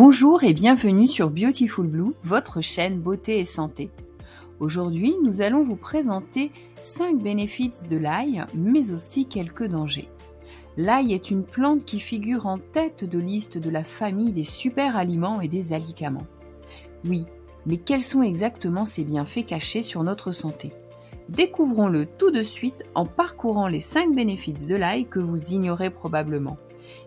Bonjour et bienvenue sur Beautiful Blue, votre chaîne beauté et santé. Aujourd'hui, nous allons vous présenter 5 bénéfices de l'ail, mais aussi quelques dangers. L'ail est une plante qui figure en tête de liste de la famille des super aliments et des alicaments. Oui, mais quels sont exactement ces bienfaits cachés sur notre santé ? Découvrons-le tout de suite en parcourant les 5 bénéfices de l'ail que vous ignorez probablement.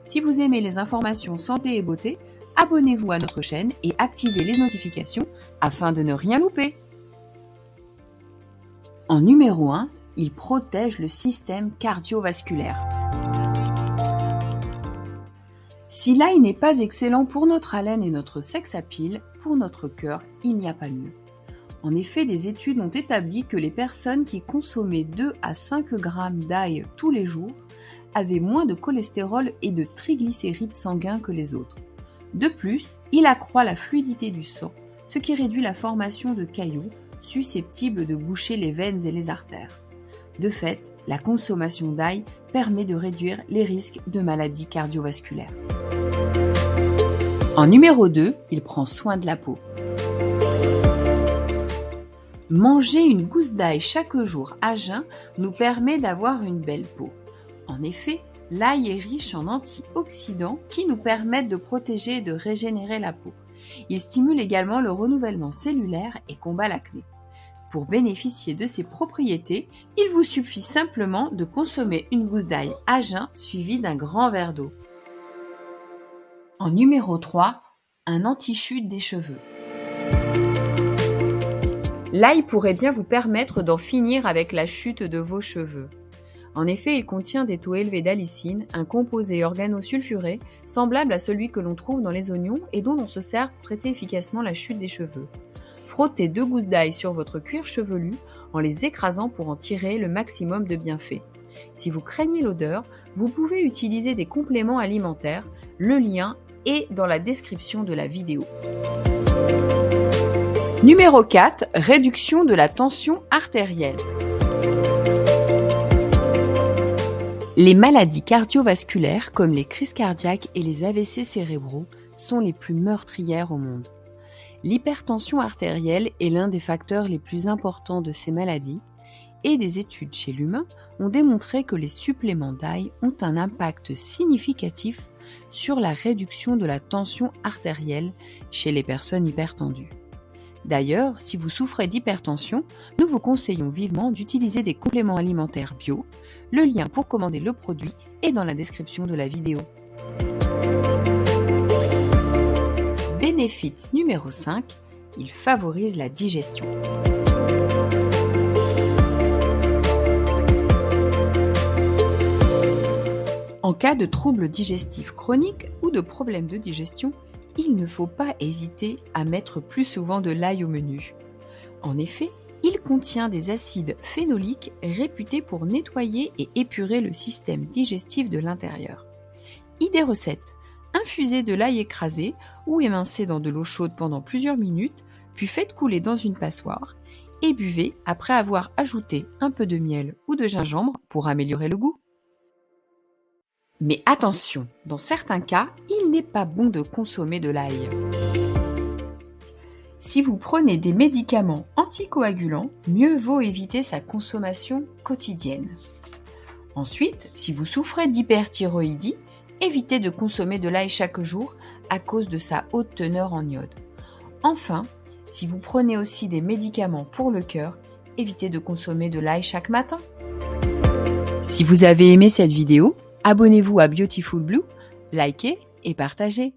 Si vous aimez les informations santé et beauté, abonnez-vous à notre chaîne et activez les notifications afin de ne rien louper. En numéro 1, il protège le système cardiovasculaire. Si l'ail n'est pas excellent pour notre haleine et notre sex appeal, pour notre cœur, il n'y a pas mieux. En effet, des études ont établi que les personnes qui consommaient 2 à 5 grammes d'ail tous les jours avaient moins de cholestérol et de triglycérides sanguins que les autres. De plus, il accroît la fluidité du sang, ce qui réduit la formation de caillots susceptibles de boucher les veines et les artères. De fait, la consommation d'ail permet de réduire les risques de maladies cardiovasculaires. En numéro 2, il prend soin de la peau. Manger une gousse d'ail chaque jour à jeun nous permet d'avoir une belle peau. En effet, l'ail est riche en antioxydants qui nous permettent de protéger et de régénérer la peau. Il stimule également le renouvellement cellulaire et combat l'acné. Pour bénéficier de ces propriétés, il vous suffit simplement de consommer une gousse d'ail à jeun suivie d'un grand verre d'eau. En numéro 3, un anti-chute des cheveux. L'ail pourrait bien vous permettre d'en finir avec la chute de vos cheveux. En effet, il contient des taux élevés d'allicine, un composé organosulfuré semblable à celui que l'on trouve dans les oignons et dont on se sert pour traiter efficacement la chute des cheveux. Frottez 2 gousses d'ail sur votre cuir chevelu en les écrasant pour en tirer le maximum de bienfaits. Si vous craignez l'odeur, vous pouvez utiliser des compléments alimentaires. Le lien est dans la description de la vidéo. Numéro 4, réduction de la tension artérielle. Les maladies cardiovasculaires comme les crises cardiaques et les AVC cérébraux sont les plus meurtrières au monde. L'hypertension artérielle est l'un des facteurs les plus importants de ces maladies et des études chez l'humain ont démontré que les suppléments d'ail ont un impact significatif sur la réduction de la tension artérielle chez les personnes hypertendues. D'ailleurs, si vous souffrez d'hypertension, nous vous conseillons vivement d'utiliser des compléments alimentaires bio. Le lien pour commander le produit est dans la description de la vidéo. Bénéfice numéro 5, il favorise la digestion. En cas de troubles digestifs chroniques ou de problèmes de digestion, il ne faut pas hésiter à mettre plus souvent de l'ail au menu. En effet, il contient des acides phénoliques réputés pour nettoyer et épurer le système digestif de l'intérieur. Idée recette, infusez de l'ail écrasé ou émincé dans de l'eau chaude pendant plusieurs minutes, puis faites couler dans une passoire et buvez après avoir ajouté un peu de miel ou de gingembre pour améliorer le goût. Mais attention, dans certains cas, il n'est pas bon de consommer de l'ail. Si vous prenez des médicaments anticoagulants, mieux vaut éviter sa consommation quotidienne. Ensuite, si vous souffrez d'hyperthyroïdie, évitez de consommer de l'ail chaque jour à cause de sa haute teneur en iode. Enfin, si vous prenez aussi des médicaments pour le cœur, évitez de consommer de l'ail chaque matin. Si vous avez aimé cette vidéo, abonnez-vous à Beautiful Blue, likez et partagez.